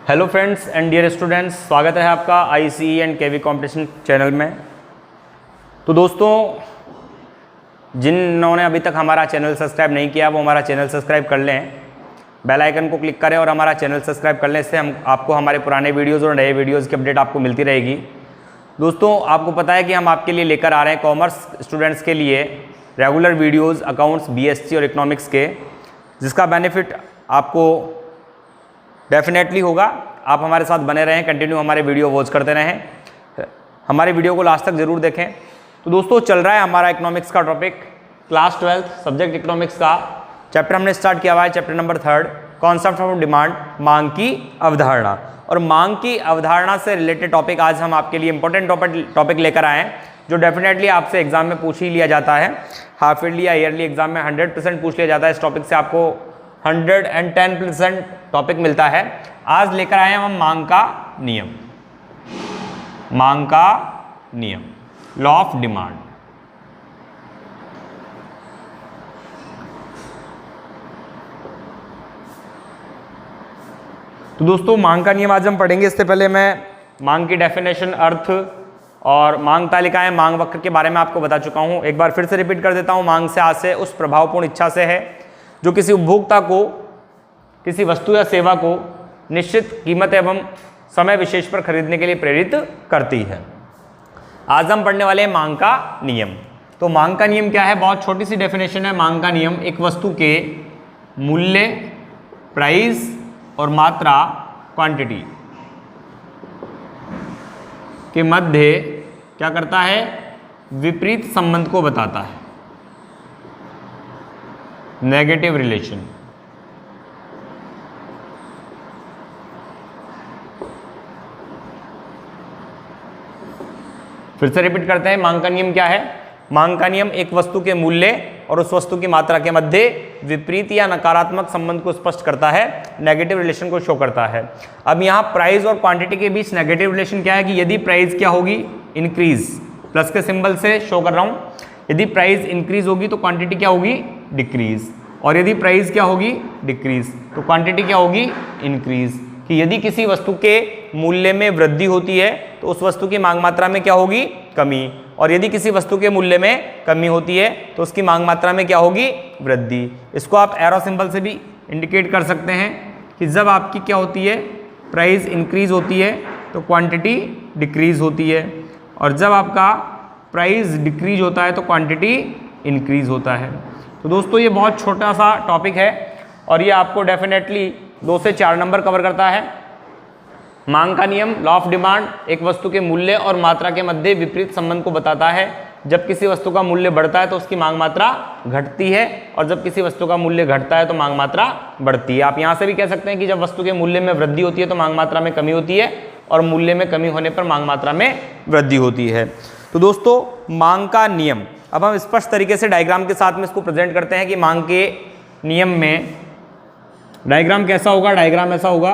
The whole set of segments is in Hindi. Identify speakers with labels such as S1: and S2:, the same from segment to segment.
S1: Hello friends and dear students, स्वागत है आपका ICE and KV competition channel में। तो दोस्तों, जिन्होंने अभी तक हमारा चैनल सब्सक्राइब नहीं किया वो हमारा चैनल सब्सक्राइब कर लें, बेल आइकन को क्लिक करें और हमारा चैनल सब्सक्राइब कर लें। इससे हम आपको हमारे पुराने वीडियोज़ और नए वीडियोज़ की अपडेट आपको मिलती रहेगी। दोस्तों, आपको पता है कि हम आपके लिए लेकर आ रहे हैं कॉमर्स स्टूडेंट्स के लिए रेगुलर वीडियोज़ अकाउंट्स, बीएससी और इकोनॉमिक्स के, जिसका बेनिफिट आपको डेफिनेटली होगा। आप हमारे साथ बने रहें, कंटिन्यू हमारे वीडियो वॉच करते रहें, हमारे वीडियो को लास्ट तक ज़रूर देखें। तो दोस्तों, चल रहा है हमारा इकोनॉमिक्स का टॉपिक, क्लास 12 सब्जेक्ट इकोनॉमिक्स का चैप्टर हमने स्टार्ट किया हुआ है, chapter number 3, concept of demand, मांग की अवधारणा। और मांग की अवधारणा से रिलेटेड टॉपिक आज हम आपके लिए इंपॉर्टेंट टॉपिक लेकर आए हैं, जो डेफिनेटली आपसे एग्जाम में पूछ ही लिया जाता है। हाफ ईयरली या ईयरली एग्जाम में 100% पूछ लिया जाता है। इस टॉपिक से आपको 110% टॉपिक मिलता है। आज लेकर आए हैं हम मांग का नियम, मांग का नियम, लॉ ऑफ डिमांड। तो दोस्तों, मांग का नियम आज हम पढ़ेंगे। इससे पहले मैं मांग की डेफिनेशन, अर्थ और मांग तालिकाएं, मांग वक्र के बारे में आपको बता चुका हूं। एक बार फिर से रिपीट कर देता हूं। मांग से आशय उस प्रभावपूर्ण इच्छा से है जो किसी उपभोक्ता को किसी वस्तु या सेवा को निश्चित कीमत एवं समय विशेष पर खरीदने के लिए प्रेरित करती है। आज हम पढ़ने वाले हैं मांग का नियम। तो मांग का नियम क्या है? बहुत छोटी सी डेफिनेशन है। मांग का नियम एक वस्तु के मूल्य, प्राइस और मात्रा, क्वांटिटी के मध्य क्या करता है? विपरीत संबंध को बताता है, नेगेटिव रिलेशन। फिर से रिपीट करते हैं, मांग का नियम क्या है? मांग का नियम एक वस्तु के मूल्य और उस वस्तु की मात्रा के मध्य विपरीत या नकारात्मक संबंध को स्पष्ट करता है, नेगेटिव रिलेशन को शो करता है। अब यहाँ प्राइस और क्वांटिटी के बीच नेगेटिव रिलेशन क्या है कि यदि प्राइस क्या होगी? इंक्रीज, प्लस के सिंबल से शो कर रहा हूँ। यदि प्राइस इंक्रीज होगी तो क्वांटिटी क्या होगी? डिक्रीज। और यदि प्राइस क्या होगी? डिक्रीज, तो क्वांटिटी क्या होगी? इंक्रीज। कि यदि किसी वस्तु के मूल्य में वृद्धि होती है तो उस वस्तु की मांग मात्रा में क्या होगी? कमी। और यदि किसी वस्तु के मूल्य में कमी होती है तो उसकी मांग मात्रा में क्या होगी? वृद्धि। इसको आप एरो सिंबल से भी इंडिकेट कर सकते हैं कि जब आपकी क्या होती है? प्राइस इंक्रीज होती है तो क्वांटिटी डिक्रीज होती है, और जब आपका प्राइस डिक्रीज होता है तो क्वांटिटी इंक्रीज होता है। तो दोस्तों, ये बहुत छोटा सा टॉपिक है और ये आपको डेफिनेटली 2 से 4 नंबर कवर करता है। मांग का नियम, लॉ ऑफ डिमांड, एक वस्तु के मूल्य और मात्रा के मध्य विपरीत संबंध को बताता है। जब किसी वस्तु का मूल्य बढ़ता है तो उसकी मांग मात्रा घटती है, और जब किसी वस्तु का मूल्य घटता है तो मांग मात्रा बढ़ती है। आप यहाँ से भी कह सकते हैं कि जब वस्तु के मूल्य में वृद्धि होती है तो मांग मात्रा में कमी होती है, और मूल्य में कमी होने पर मांग मात्रा में वृद्धि होती है। तो दोस्तों, मांग का नियम, अब हम स्पष्ट तरीके से डायग्राम के साथ में इसको प्रेजेंट करते हैं कि मांग के नियम में डायग्राम कैसा होगा। डायग्राम ऐसा होगा,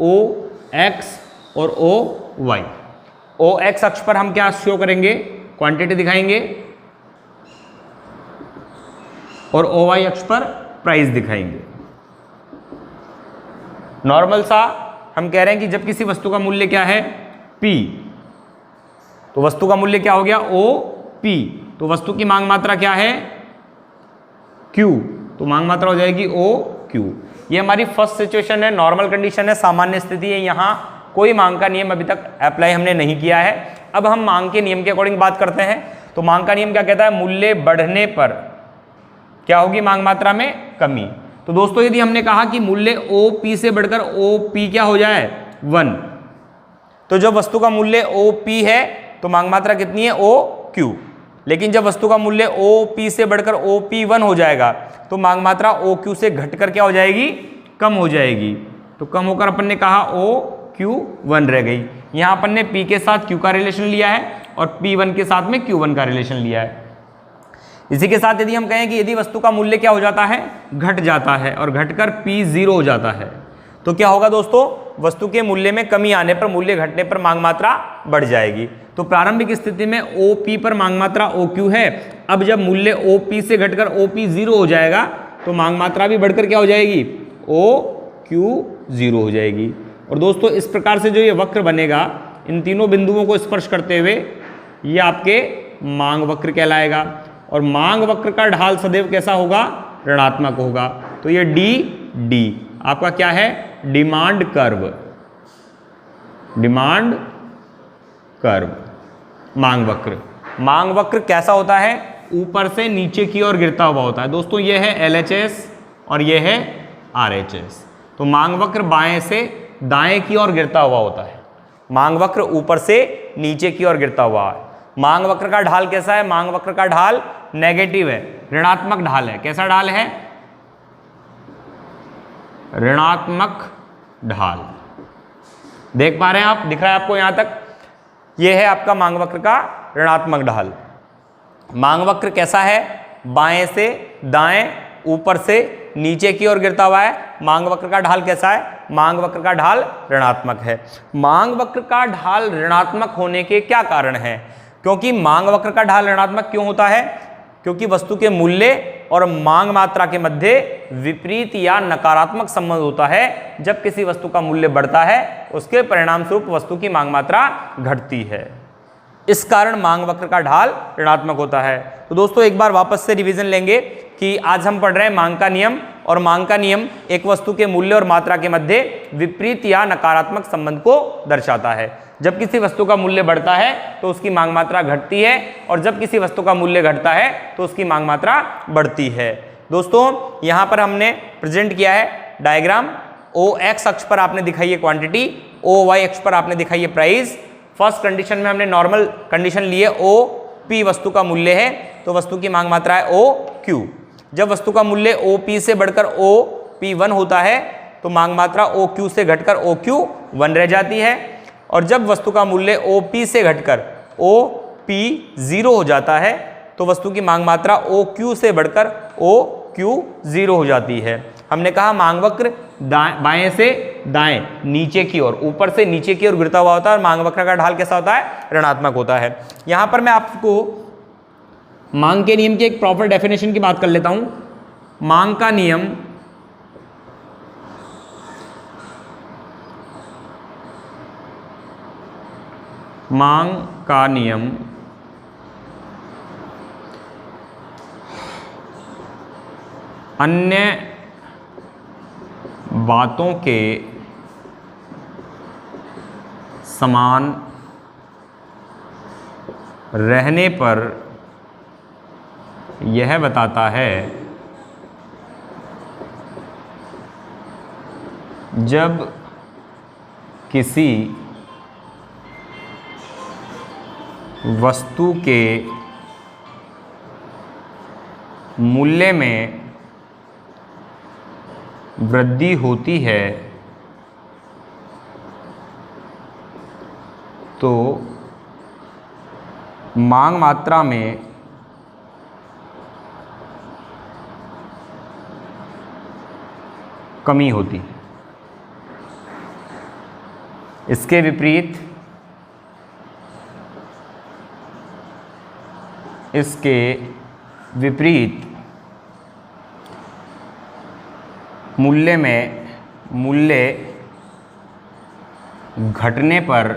S1: ओ एक्स और ओ वाई। ओ एक्स अक्ष पर हम क्या शो करेंगे? क्वांटिटी दिखाएंगे, और ओ वाई अक्ष पर प्राइस दिखाएंगे। नॉर्मल सा हम कह रहे हैं कि जब किसी वस्तु का मूल्य क्या है? P, तो वस्तु का मूल्य क्या हो गया? OP, तो वस्तु की मांग मात्रा क्या है? Q, तो मांग मात्रा हो जाएगी OQ। ये हमारी फर्स्ट सिचुएशन है, नॉर्मल कंडीशन है, सामान्य स्थिति है। यहाँ कोई मांग का नियम अभी तक अप्लाई हमने नहीं किया है। अब हम मांग के नियम के अकॉर्डिंग बात करते हैं। तो मांग का नियम क्या कहता है? मूल्य बढ़ने पर क्या होगी? मांग मात्रा में कमी। तो दोस्तों, यदि हमने कहा कि मूल्य OP से बढ़कर OP क्या हो जाए? 1, तो जब वस्तु का मूल्य OP है तो मांग मात्रा कितनी है? OQ। लेकिन जब वस्तु का मूल्य OP से बढ़कर OP1 हो जाएगा तो मांग मात्रा OQ से घटकर क्या हो जाएगी? कम हो जाएगी। तो कम होकर अपन ने कहा OQ1 रह गई। यहाँ अपन ने P के साथ Q का रिलेशन लिया है और P1 के साथ में Q1 का रिलेशन लिया है। इसी के साथ यदि हम कहें कि यदि वस्तु का मूल्य क्या हो जाता है? घट जाता है, और घटकर P0 हो जाता है, तो क्या होगा दोस्तों? वस्तु के मूल्य में कमी आने पर, मूल्य घटने पर मांग मात्रा बढ़ जाएगी। तो प्रारंभिक स्थिति में OP पर मांग मात्रा OQ है। अब जब मूल्य OP से घटकर OP0 हो जाएगा तो मांग मात्रा भी बढ़कर क्या हो जाएगी? OQ0 हो जाएगी। और दोस्तों इस प्रकार से जो ये वक्र बनेगा, इन तीनों बिंदुओं को स्पर्श करते हुए, ये आपके मांग वक्र कहलाएगा। और मांग वक्र का ढाल सदैव कैसा होगा? ऋणात्मक होगा। तो ये डी आपका क्या है? डिमांड कर्व, डिमांड कर्व, मांग वक्र। मांग वक्र कैसा होता है? ऊपर से नीचे की ओर गिरता हुआ होता है। दोस्तों ये है LHS और ये है RHS। तो मांग वक्र बाएं से दाएं की ओर गिरता हुआ होता है। मांग वक्र ऊपर से नीचे की ओर गिरता हुआ है। मांग वक्र का ढाल कैसा है? मांग वक्र का ढाल नेगेटिव है, ऋणात्मक ढाल है। कैसा ढाल है? ऋणात्मक ढाल। देख पा रहे हैं आप? दिख रहा है आपको यहां तक? यह है आपका मांग वक्र का ऋणात्मक ढाल। मांग वक्र कैसा है? बाएं से दाएं, ऊपर से नीचे की ओर गिरता हुआ है। मांग वक्र का ढाल कैसा है? मांग वक्र का ढाल ऋणात्मक है। मांग वक्र का ढाल ऋणात्मक होने के क्या कारण है? क्योंकि मांग वक्र का ढाल ऋणात्मक क्यों होता है? क्योंकि वस्तु के मूल्य और मांग मात्रा के मध्य विपरीत या नकारात्मक संबंध होता है। जब किसी वस्तु का मूल्य बढ़ता है, उसके परिणाम स्वरूप वस्तु की मांग मात्रा घटती है। इस कारण मांग वक्र का ढाल ऋणात्मक होता है। तो दोस्तों एक बार वापस से रिवीजन लेंगे कि आज हम पढ़ रहे हैं मांग का नियम, और मांग का नियम एक वस्तु के मूल्य और मात्रा के मध्य विपरीत या नकारात्मक संबंध को दर्शाता है। जब किसी वस्तु का मूल्य बढ़ता है तो उसकी मांग मात्रा घटती है, और जब किसी वस्तु का मूल्य घटता है तो उसकी मांग मात्रा बढ़ती है। दोस्तों यहाँ पर हमने प्रेजेंट किया है डायग्राम। OX अक्ष पर आपने दिखाई है क्वांटिटी, OY अक्ष पर आपने दिखाई है प्राइस। फर्स्ट कंडीशन में हमने नॉर्मल कंडीशन ली है, OP वस्तु का मूल्य है, तो वस्तु की मांग मात्रा है OQ। जब वस्तु का मूल्य OP से बढ़कर OP1 होता है तो मांग मात्रा OQ से घटकर OQ1 रह जाती है। और जब वस्तु का मूल्य OP से घटकर OP0 हो जाता है तो वस्तु की मांग मात्रा OQ से बढ़कर OQ0 हो जाती है। हमने कहा मांग वक्र बाएं से दाएं, नीचे की ओर, ऊपर से नीचे की ओर गिरता हुआ होता है, और मांग वक्र का ढाल कैसा होता है? ऋणात्मक होता है। यहां पर मैं आपको मांग के नियम की एक प्रॉपर डेफिनेशन की बात कर लेता हूं। मांग का नियम अन्य बातों के समान रहने पर यह बताता है जब किसी वस्तु के मूल्य में वृद्धि होती है तो मांग मात्रा में कमी होती है। इसके विपरीत मूल्य घटने पर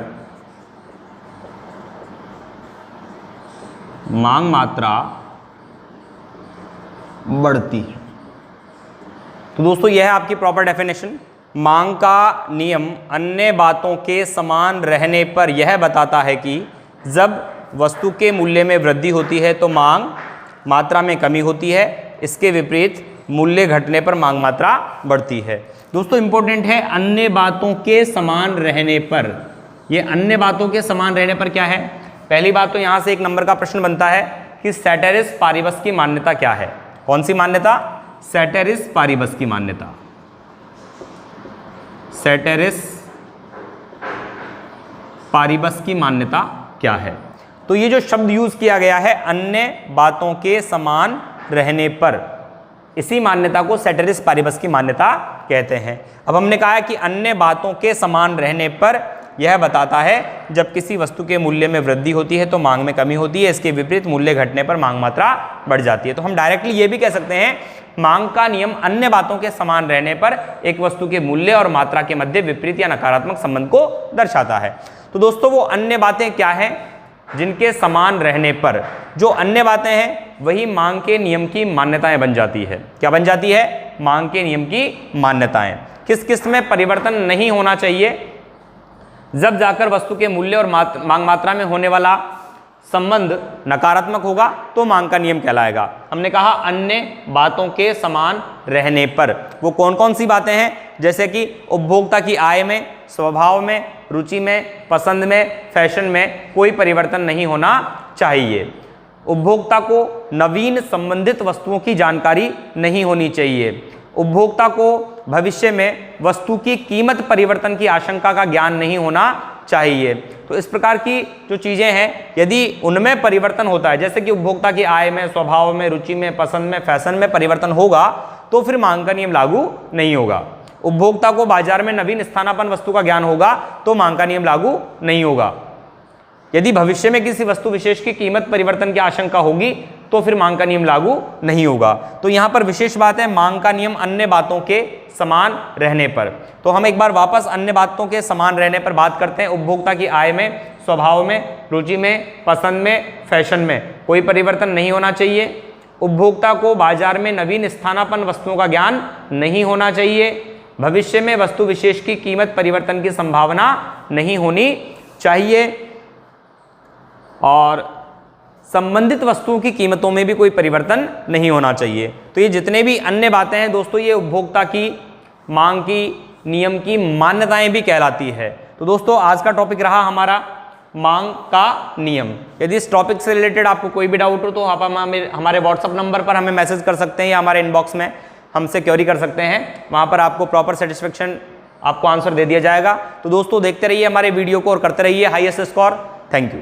S1: मांग मात्रा बढ़ती है। तो दोस्तों यह है आपकी प्रॉपर डेफिनेशन। मांग का नियम अन्य बातों के समान रहने पर यह बताता है कि जब वस्तु के मूल्य में वृद्धि होती है तो मांग मात्रा में कमी होती है। इसके विपरीत मूल्य घटने पर मांग मात्रा बढ़ती है। दोस्तों इंपॉर्टेंट है अन्य बातों के समान रहने पर। ये अन्य बातों के समान रहने पर क्या है? पहली बात तो यहां से एक नंबर का प्रश्न बनता है कि सेटेरिस पारीबस की मान्यता क्या है? कौन सी मान्यता? सेटेरिस पारीबस की मान्यता। सेटेरिस पारीबस की मान्यता क्या है? तो ये जो शब्द यूज किया गया है अन्य बातों के समान रहने पर, इसी मान्यता को सेटेरिस पारीबस की मान्यता कहते हैं। अब हमने कहा है कि अन्य बातों के समान रहने पर यह बताता है जब किसी वस्तु के मूल्य में वृद्धि होती है तो मांग में कमी होती है। इसके विपरीत मूल्य घटने पर मांग मात्रा बढ़ जाती है। तो हम डायरेक्टली ये भी कह सकते हैं मांग का नियम अन्य बातों के समान रहने पर एक वस्तु के मूल्य और मात्रा के मध्य विपरीत या नकारात्मक संबंध को दर्शाता है। तो दोस्तों वो अन्य बातें क्या हैं जिनके समान रहने पर, जो अन्य बातें हैं वही मांग के नियम की मान्यताएं बन जाती है। क्या बन जाती है? मांग के नियम की मान्यताएं। किस किस में परिवर्तन नहीं होना चाहिए? जब जाकर वस्तु के मूल्य और मांग मात्रा में होने वाला संबंध नकारात्मक होगा तो मांग का नियम कहलाएगा। हमने कहा अन्य बातों के समान रहने पर, वो कौन कौन सी बातें हैं? जैसे कि उपभोक्ता की आय में, स्वभाव में, रुचि में, पसंद में, फैशन में कोई परिवर्तन नहीं होना चाहिए। उपभोक्ता को नवीन संबंधित वस्तुओं की जानकारी नहीं होनी चाहिए। उपभोक्ता को भविष्य में वस्तु की कीमत परिवर्तन की आशंका का ज्ञान नहीं होना चाहिए। तो इस प्रकार की जो चीज़ें हैं यदि उनमें परिवर्तन होता है, जैसे कि उपभोक्ता की आय में, स्वभाव में, रुचि में, पसंद में, फैशन में परिवर्तन होगा तो फिर मांग का नियम लागू नहीं होगा। उपभोक्ता को बाजार में नवीन स्थानापन्न वस्तु का ज्ञान होगा तो मांग का नियम लागू नहीं होगा। यदि भविष्य में किसी वस्तु विशेष की कीमत परिवर्तन की आशंका होगी तो फिर मांग का नियम लागू नहीं होगा। तो यहाँ पर विशेष बात है मांग का नियम अन्य बातों के समान रहने पर। तो हम एक बार वापस अन्य बातों के समान रहने पर बात करते हैं। उपभोक्ता की आय में, स्वभाव में, रुचि में, पसंद में, फैशन में कोई परिवर्तन नहीं होना चाहिए। उपभोक्ता को बाजार में नवीन स्थानापन्न वस्तुओं का ज्ञान नहीं होना चाहिए। भविष्य में वस्तु विशेष की कीमत परिवर्तन की संभावना नहीं होनी चाहिए और संबंधित वस्तुओं की कीमतों में भी कोई परिवर्तन नहीं होना चाहिए। तो ये जितने भी अन्य बातें हैं दोस्तों, ये उपभोक्ता की मांग की नियम की मान्यताएं भी कहलाती है। तो दोस्तों आज का टॉपिक रहा हमारा मांग का नियम। यदि इस टॉपिक से रिलेटेड आपको कोई भी डाउट हो तो आप हमारे व्हाट्सअप नंबर पर हमें मैसेज कर सकते हैं या हमारे इनबॉक्स में हमसे क्वेरी कर सकते हैं। वहाँ पर आपको प्रॉपर सेटिस्फेक्शन आपको आंसर दे दिया जाएगा। तो दोस्तों देखते रहिए हमारे वीडियो को और करते रहिए हाईएस्ट स्कोर। Thank you.